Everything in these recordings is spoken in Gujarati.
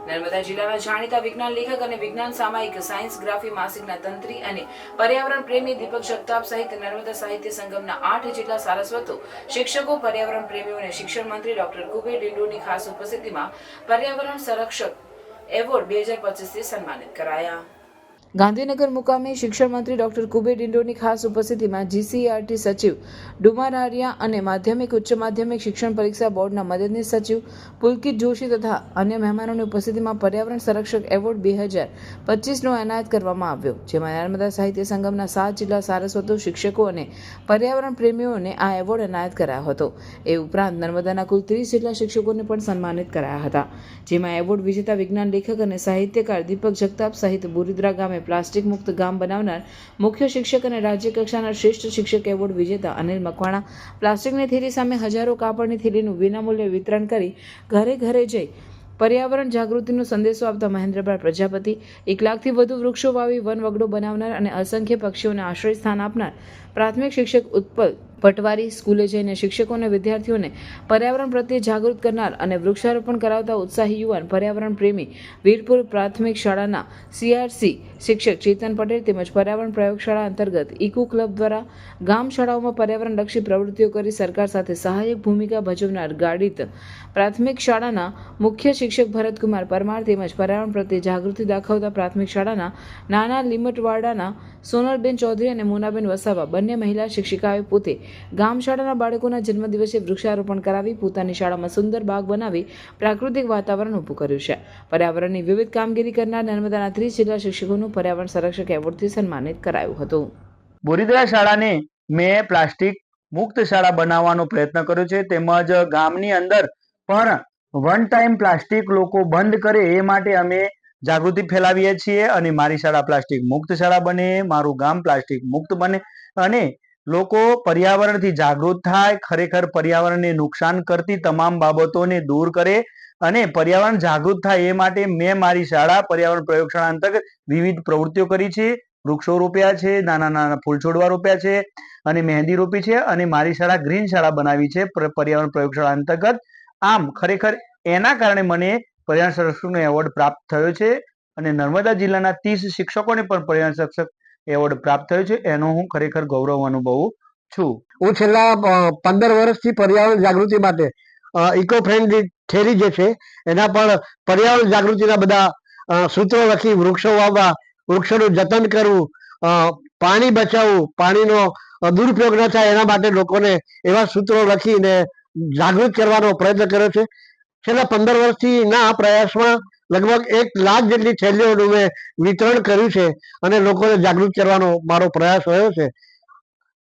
નર્મદા જિલ્લાના જાણીતા વિજ્ઞાન લેખક અને વિજ્ઞાન સામાયિક સાયન્સ ગ્રાફી માસિકના તંત્રી અને પર્યાવરણ પ્રેમી દીપક જગતાપ સહિત નર્મદા સાહિત્ય સંગમના 8 જેટલા સારસ્વતો, શિક્ષકો, પર્યાવરણ પ્રેમીઓ અને શિક્ષણ મંત્રી ડોક્ટર કુબેર ડિંડોરની ખાસ ઉપસ્થિતિમાં પર્યાવરણ સંરક્ષક એવોર્ડ 2025 થી સન્માનિત કરાયા. ગાંધીનગર મુકામે શિક્ષણ મંત્રી ડોક્ટર કુબેર ડિંડોની ખાસ ઉપસ્થિતિમાં જીસીઈઆરટી સચિવ ડુમારારિયા અને માધ્યમિક ઉચ્ચ માધ્યમિક શિક્ષણ પરીક્ષા બોર્ડના મદદનીશ સચિવ પુલકિત જોશી તથા અન્ય મહેમાનોની ઉપસ્થિતિમાં પર્યાવરણ સંરક્ષક એવોર્ડ 2025નો એનાયત કરવામાં આવ્યો, જેમાં નર્મદા સાહિત્ય સંગમના 7 જિલ્લા સારસ્વતો, શિક્ષકો અને પર્યાવરણ પ્રેમીઓને આ એવોર્ડ એનાયત કરાયો હતો. એ ઉપરાંત નર્મદાના કુલ 30 જેટલા શિક્ષકોને પણ સન્માનિત કરાયા હતા, જેમાં એવોર્ડ વિજેતા વિજ્ઞાન લેખક અને સાહિત્યકાર દીપક જગતાપ સહિત બોરીદ્રા ગામે પ્લાસ્ટિક મુક્ત ગામ બનાવનાર મુખ્ય શિક્ષક અને રાજ્ય કક્ષાના શ્રેષ્ઠ શિક્ષક એવોર્ડ વિજેતા અનિલ મકવાણા પ્લાસ્ટિકની થેલી સામે હજારો કાપડની થેલીનું વિનામૂલ્યે વિતરણ કરી ઘરે ઘરે જઈ પર્યાવરણ જાગૃતિનો સંદેશો આપતા મહેન્દ્રભાઈ પ્રજાપતિ, 1 લાખથી વધુ વૃક્ષો વાવી વન વગડો બનાવનાર અને અસંખ્ય પક્ષીઓને આશ્રય સ્થાન આપનાર પ્રાથમિક શિક્ષક ઉત્પલ પટવારી, સ્કૂલે જઈને શિક્ષકો અને વિદ્યાર્થીઓને પર્યાવરણ પ્રત્યે જાગૃત કરનાર અને વૃક્ષારોપણ કરાવતા ઉત્સાહી યુવાન પર્યાવરણ પ્રેમી વીરપુર પ્રાથમિક શાળાના CRC શિક્ષક ચેતન પટેલ તેમજ પર્યાવરણ પ્રયોગશાળા અંતર્ગત ઇકો ક્લબ દ્વારા ગામ શાળાઓમાં પર્યાવરણલક્ષી પ્રવૃત્તિઓ કરી સરકાર સાથે સહાયક ભૂમિકા ભજવનાર ગાડિત પ્રાથમિક શાળાના મુખ્ય શિક્ષક ભરતકુમાર પરમાર તેમજ પર્યાવરણ પ્રત્યે જાગૃતિ દાખવતા પ્રાથમિક શાળાના નાના લીમટવાડાના સોનલબેન ચૌધરી અને મોનાબેન વસાવા બંને મહિલા શિક્ષિકાઓએ પોતે ગામ શાળાના બાળકોના જન્મદિવસે વૃક્ષારોપણ કરાવી પોતાની શાળામાં સુંદર બાગ બનાવી પ્રાકૃતિક વાતાવરણ ઊભું કર્યું છે. પર્યાવરણની વિવિધ કામગીરી કરનાર નર્મદાના 30 જેટલા શિક્ષકોનું પર્યાવરણ સંરક્ષક એવોર્ડથી સન્માનિત કરાયું હતું. બોરીદ્રા શાળાને મેં પ્લાસ્ટિક મુક્ત શાળા બનાવવાનો પ્રયત્ન કર્યો છે, તેમજ ગામની અંદર પણ વન ટાઈમ પ્લાસ્ટિક લોકો બંધ કરે એ માટે અમે જાગૃતિ ફેલાવીએ છીએ અને મારી શાળા પ્લાસ્ટિક મુક્ત શાળા બને, મારું ગામ પ્લાસ્ટિક મુક્ત બને અને લોકો પર્યાવરણથી જાગૃત થાય, ખરેખર પર્યાવરણને નુકસાન કરતી તમામ બાબતોને દૂર કરે અને પર્યાવરણ જાગૃત થાય એ માટે મેં મારી શાળા પર્યાવરણ પ્રયોગશાળા અંતર્ગત વિવિધ પ્રવૃત્તિઓ કરી છે. વૃક્ષો રોપ્યા છે, નાના નાના ફૂલ છોડવા રોપ્યા છે અને મહેંદી રોપી છે અને મારી શાળા ગ્રીન શાળા બનાવી છે પર્યાવરણ પ્રયોગશાળા અંતર્ગત. આમ ખરેખર એના કારણે મને પર્યાવરણ સંરક્ષકનો એવોર્ડ પ્રાપ્ત થયો છે અને નર્મદા જિલ્લાના 30 શિક્ષકોને પણ પર્યાવરણ સંરક્ષક એવોર્ડ પ્રાપ્ત થયો છે. એનો હું ખરેખર ગૌરવ અનુભવું છું. હું છેલ્લા 15 વર્ષથી પર્યાવરણ જાગૃતિ માટે ઇકો ફ્રેન્ડલી થેરી જે છે એના પર પર્યાવરણ જાગૃતિના બધા સૂત્રો લખી વૃક્ષો વાવવા, વૃક્ષોનું જતન કરવું, પાણી બચાવવું, પાણીનો દુરુપયોગ ન થાય એના માટે લોકોને એવા સૂત્રો લખીને જાગૃત કરવાનો પ્રયત્ન કર્યો છે. છેલ્લા 15 વર્ષથી ના પ્રયાસમાં લગભગ 1 લાખ જેટલી થેલીઓનું મેં વિતરણ કર્યું છે અને લોકોને જાગૃત કરવાનો મારો પ્રયાસ રહ્યો છે.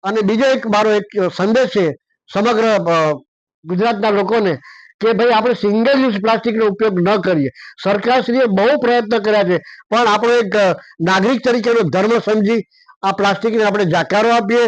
અને બીજો મારો એક સંદેશ છે સમગ્ર ગુજરાતના લોકોને કે ભાઈ આપણે સિંગલ યુઝ પ્લાસ્ટિકનો ઉપયોગ ન કરીએ. સરકારશ્રીએ બહુ પ્રયત્ન કર્યા છે પણ આપણો એક નાગરિક તરીકેનો ધર્મ સમજી આ પ્લાસ્ટિકને આપણે જાકારો આપીએ.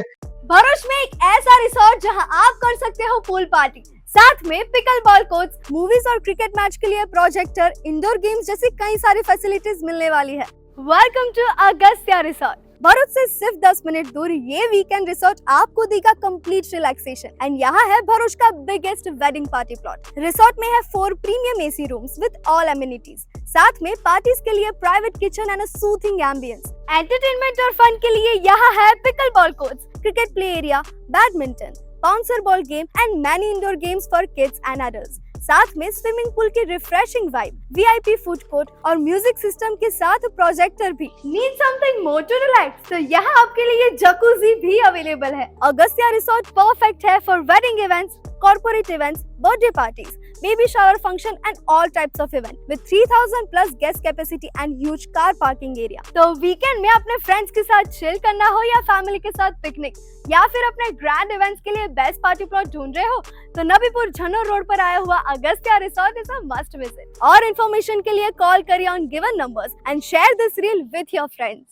भरूच में एक ऐसा रिसोर्ट जहां आप कर सकते हो पूल पार्टी, साथ में पिकल बॉल कोर्ट्स, मूवीज और क्रिकेट मैच के लिए प्रोजेक्टर, इंडोर गेम्स जैसी कई सारी फैसिलिटीज मिलने वाली है. Welcome to Agastya resort. Bharuch से सिर्फ 10 मिनट दूर ये वीकेंड रिसोर्ट आपको देगा कंप्लीट रिलैक्सेशन. एंड यहाँ है भरूच का biggest wedding party plot. Resort में है 4 premium AC rooms with all amenities. साथ में पार्टीज के लिए private kitchen and a soothing ambience. Entertainment और फन के लिए यहाँ है pickle ball courts, cricket play area, badminton, bouncer ball game and many indoor games for kids and adults. साथ में स्विमिंग पूल की refreshing vibe, VIP food court और म्यूजिक सिस्टम के साथ प्रोजेक्टर भी. Need something more to relax? तो यहाँ आपके लिए जकूजी भी अवेलेबल है. अगस्त्या रिसोर्ट परफेक्ट है for wedding events, corporate events, birthday parties, baby shower function and all types of event with 3000 plus guest capacity and huge car parking area. तो वीकेंड में अपने फ्रेंड्स के साथ चिल करना हो या फैमिली के साथ पिकनिक या फिर अपने ग्रैंड इवेंट्स के लिए बेस्ट पार्टी प्लॉट ढूंढ रहे हो तो नबीपुर झनोर रोड पर आया हुआ Agastya resort is a must visit. और इन्फॉर्मेशन के लिए कॉल करिए on given numbers and share this reel with your friends.